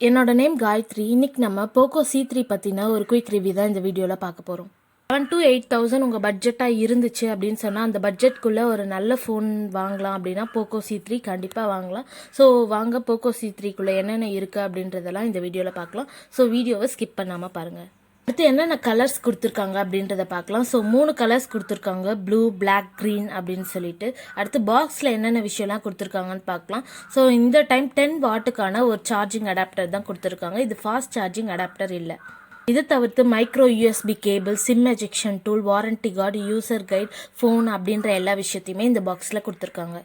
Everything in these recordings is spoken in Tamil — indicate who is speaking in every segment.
Speaker 1: என்னோட நேம் காயத்ரி. இன்னைக்கு நம்ம போக்கோ C3 பற்றின ஒரு குயிக் ரிவ்யூ தான் இந்த வீடியோவில் பார்க்க போகிறோம். 7 to 8,000 உங்கள் பட்ஜெட்டாக இருந்துச்சு அப்படின்னு சொன்னால் அந்த பட்ஜெட்குள்ளே ஒரு நல்ல ஃபோன் வாங்கலாம் அப்படின்னா போக்கோ C3 கண்டிப்பாக வாங்கலாம். ஸோ வாங்க போக்கோ C3க்குள்ளே என்னென்ன இருக்குது அப்படின்றதெல்லாம் இந்த வீடியோவில் பார்க்கலாம். ஸோ வீடியோவை ஸ்கிப் பண்ணாமல் பாருங்கள். அடுத்து என்னென்ன கலர்ஸ் கொடுத்துருக்காங்க அப்படின்றத பார்க்கலாம். ஸோ 3 கலர்ஸ் கொடுத்துருக்காங்க, ப்ளூ, பிளாக், க்ரீன் அப்படின்னு சொல்லிட்டு. அடுத்து பாக்ஸில் என்னென்ன விஷயம்லாம் கொடுத்துருக்காங்கன்னு பார்க்கலாம். ஸோ இந்த டைம் 10 வாட்டுக்கான ஒரு சார்ஜிங் அடாப்டர் தான் கொடுத்துருக்காங்க. இது ஃபாஸ்ட் சார்ஜிங் அடாப்டர் இல்லை. இதை தவிர்த்து micro USB cable, sim ejection tool, warranty card, user guide, phone அப்படின்ற எல்லா விஷயத்தையுமே இந்த பாக்ஸில் கொடுத்துருக்காங்க.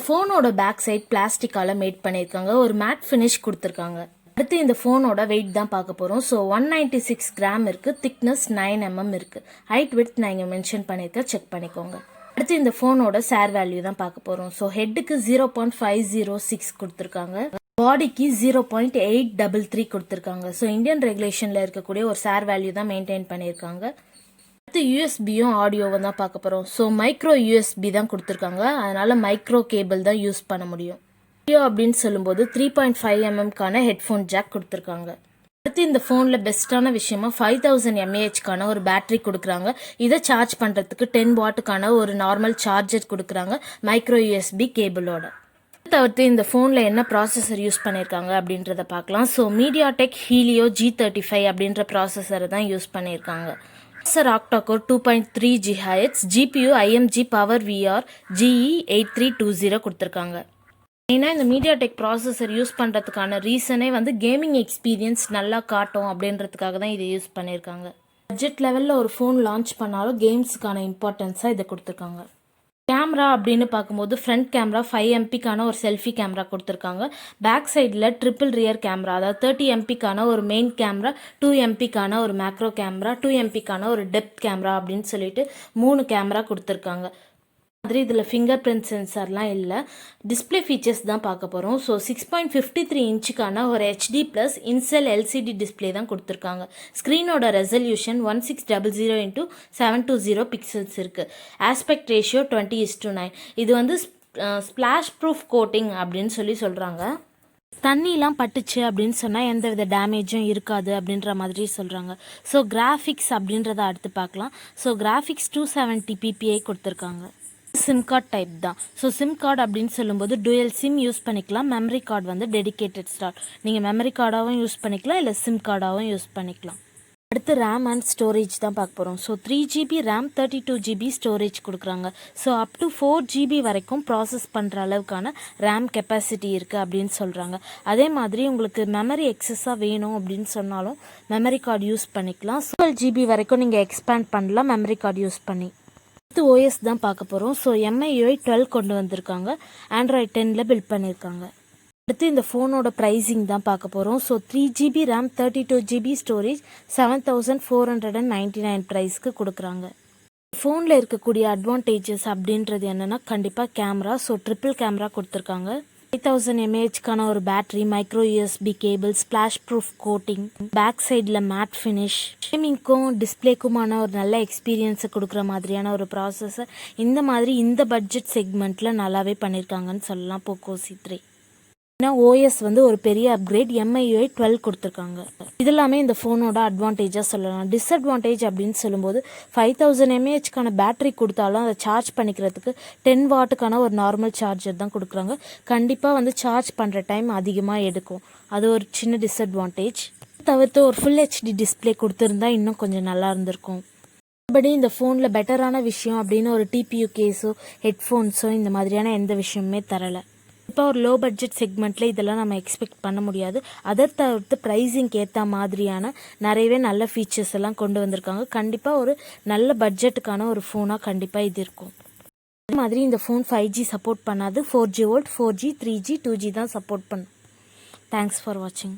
Speaker 1: ஃபோனோட பேக் சைட் பிளாஸ்டிக்கால் மேட் பண்ணியிருக்காங்க. ஒரு மேட் ஃபினிஷ் கொடுத்துருக்காங்க. அடுத்து இந்த ஃபோனோட வெயிட் தான் பார்க்க போகிறோம். ஸோ 196 கிராம் இருக்குது, திக்னஸ் 9 mm இருக்குது, ஹைட் வித் நான் இங்கே மென்ஷன் பண்ணியிருக்கேன், செக் பண்ணிக்கோங்க. அடுத்து இந்த ஃபோனோட சேர் வேல்யூ தான் பார்க்க போகிறோம். ஸோ ஹெட்டுக்கு 0.506 கொடுத்துருக்காங்க, பாடிக்கு 0.833 கொடுத்துருக்காங்க. ஸோ இந்தியன் ரெகுலேஷனில் இருக்கக்கூடிய ஒரு சேர் வேல்யூ தான் மெயின்டைன் பண்ணியிருக்காங்க. அடுத்து யூஎஸ்பியும் ஆடியோவும் தான் பார்க்க போகிறோம். ஸோ மைக்ரோ USB தான் கொடுத்துருக்காங்க, அதனால் மைக்ரோ கேபிள் தான் யூஸ் பண்ண முடியும். ஆடியோ அப்படின்னு சொல்லும்போது 3.5 mmக்கான ஹெட்ஃபோன் ஜாக் கொடுத்துருக்காங்க. அடுத்து இந்த ஃபோனில் பெஸ்ட்டான விஷயமா 5000 mAhக்கான ஒரு பேட்டரி கொடுக்குறாங்க. இதை சார்ஜ் பண்ணுறதுக்கு 10 வாட்டுக்கான ஒரு நார்மல் சார்ஜர் கொடுக்குறாங்க மைக்ரோ USB கேபிளோட. தவிர்த்து இந்த ஃபோனில் என்ன ப்ராசஸர் யூஸ் பண்ணியிருக்காங்க அப்படின்றத பார்க்கலாம். ஸோ MediaTek Helio G35 அப்படின்ற ப்ராசஸரை தான் யூஸ் பண்ணியிருக்காங்க. Octa-core 2.3 GHz, GPU IMG power VR GE8320 கொடுத்துருக்காங்க. மெயினாக இந்த MediaTek ப்ராசஸர் யூஸ் பண்ணுறதுக்கான ரீசனே கேமிங் எக்ஸ்பீரியன்ஸ் நல்லா காட்டும் அப்படின்றதுக்காக தான் இதை யூஸ் பண்ணியிருக்காங்க. பட்ஜெட் லெவலில் ஒரு ஃபோன் லான்ச் பண்ணாலும் கேம்ஸுக்கான இம்பார்ட்டன்ஸாக இதை கொடுத்துருக்காங்க. கேமரா அப்படின்னு பார்க்கும்போது ஃப்ரண்ட் கேமரா 5 MPக்கான ஒரு செல்ஃபி கேமரா கொடுத்துருக்காங்க. பேக் சைடில் ட்ரிபிள் ரியர் கேமரா, அதாவது 30 MPக்கான ஒரு மெயின் கேமரா, 2 MPக்கான ஒரு மேக்ரோ கேமரா, 2 MPக்கான ஒரு டெப்த் கேமரா அப்படின்னு சொல்லிட்டு 3 கேமரா கொடுத்துருக்காங்க. மாதிரி இதில் ஃபிங்கர் பிரிண்ட் சென்சார்லாம் இல்லை. டிஸ்பிளே ஃபீச்சர்ஸ் தான் பார்க்க போகிறோம். ஸோ 6.53 இன்ச்சுக்கான ஒரு HD+ இன்செல் LCD டிஸ்பிளே தான் கொடுத்துருக்காங்க. ஸ்க்ரீனோட ரெசல்யூஷன் 1600 × 720 பிக்சல்ஸ் இருக்குது. Aspect ratio 20:9. இது ஸ்பிளாஷ் ப்ரூஃப் கோட்டிங் அப்படின்னு சொல்கிறாங்க. தண்ணிலாம் பட்டுச்சு அப்படின்னு சொன்னால் எந்த வித டேமேஜும் இருக்காது அப்படின்ற மாதிரி சொல்கிறாங்க. ஸோ கிராஃபிக்ஸ் அப்படின்றத அடுத்து பார்க்கலாம். ஸோ கிராஃபிக்ஸ் 270 ppi கொடுத்துருக்காங்க. சிம் கார்டு டைப் தான். ஸோ சிம் கார்டு அப்படின்னு சொல்லும்போது டூயல் சிம் யூஸ் பண்ணிக்கலாம். மெமரி கார்டு டெடிகேட்டட் ஸ்லாட், நீங்கள் மெமரி கார்டாகவும் யூஸ் பண்ணிக்கலாம், இல்லை சிம் கார்டாகவும் யூஸ் பண்ணிக்கலாம். அடுத்து ரேம் அண்ட் ஸ்டோரேஜ் தான் பார்க்க போகிறோம். So 3GB RAM, 32GB storage கொடுக்குறாங்க. ஸோ அப் டு 4GB வரைக்கும் ப்ராசஸ் பண்ணுற அளவுக்கான ரேம் கெப்பாசிட்டி இருக்குது அப்படின்னு சொல்கிறாங்க. அதே மாதிரி உங்களுக்கு மெமரி எக்ஸஸாக வேணும் அப்படின்னு சொன்னாலும் மெமரி கார்டு யூஸ் பண்ணிக்கலாம். 12GB வரைக்கும் நீங்கள் எக்ஸ்பேண்ட் பண்ணலாம் மெமரி கார்டு யூஸ் பண்ணி. அடுத்து OS தான் பார்க்க போகிறோம். ஸோ MIUI 12 கொண்டு வந்திருக்காங்க, Android 10ல் பில்ட் பண்ணியிருக்காங்க. அடுத்து இந்த ஃபோனோட ப்ரைஸிங் தான் பார்க்க போகிறோம். So 3GB RAM, 32GB storage 7499 ப்ரைஸ்க்கு கொடுக்குறாங்க. ஃபோனில் இருக்கக்கூடிய அட்வான்டேஜஸ் அப்படின்றது என்னென்னா கண்டிப்பாக கேமரா. ஸோ ட்ரிபிள் கேமரா கொடுத்துருக்காங்க. 5000 mAhக்கான ஒரு battery, micro USB cable, splash proof coating, back சைடில் மேட் ஃபினிஷ், கேமிங்க்கும் டிஸ்பிளேக்குமான ஒரு நல்ல எக்ஸ்பீரியன்ஸை கொடுக்குற மாதிரியான ஒரு ப்ராசஸர். இந்த மாதிரி இந்த பட்ஜெட் செக்மெண்ட்டில் நல்லாவே பண்ணியிருக்காங்கன்னு சொல்லலாம் போக்கோ C3. OS ஒரு பெரிய அப்கிரேட், MIUI 12 கொடுத்துருக்காங்க. இதெல்லாமே இந்த ஃபோனோட அட்வான்டேஜாக சொல்லலாம். டிஸ்அட்வான்டேஜ் அப்படின்னு சொல்லும்போது 5000 mAhக்கான பேட்டரி கொடுத்தாலும் அதை சார்ஜ் பண்ணிக்கிறதுக்கு 10 வாட்டுக்கான ஒரு நார்மல் சார்ஜர் தான் கொடுக்குறாங்க. கண்டிப்பாக சார்ஜ் பண்ணுற டைம் அதிகமாக எடுக்கும். அது ஒரு சின்ன டிஸ்அட்வான்டேஜ். தவிர்த்து ஒரு ஃபுல் HD டிஸ்பிளே கொடுத்துருந்தா இன்னும் கொஞ்சம் நல்லா இருந்திருக்கும். மற்றபடி இந்த ஃபோனில் பெட்டரான விஷயம் அப்படின்னு ஒரு TPU கேஸோ ஹெட்ஃபோன்ஸோ இந்த மாதிரியான எந்த விஷயமுமே தரலை. இப்போ ஒரு லோ பட்ஜெட் செக்மெண்ட்டில் இதெல்லாம் நம்ம எக்ஸ்பெக்ட் பண்ண முடியாது. அதை தவிர்த்து ப்ரைஸிங்க்கு ஏற்ற மாதிரியான நிறையவே நல்ல ஃபீச்சர்ஸ் எல்லாம் கொண்டு வந்திருக்காங்க. கண்டிப்பாக ஒரு நல்ல பட்ஜெட்டுக்கான ஒரு ஃபோனாக கண்டிப்பாக இது இருக்கும். அதே மாதிரி இந்த ஃபோன் 5G சப்போர்ட் பண்ணாது. 4G volt, 4G, 3G, 2G தான் சப்போர்ட் பண்ணும். தேங்க்ஸ் ஃபார் வாட்சிங்.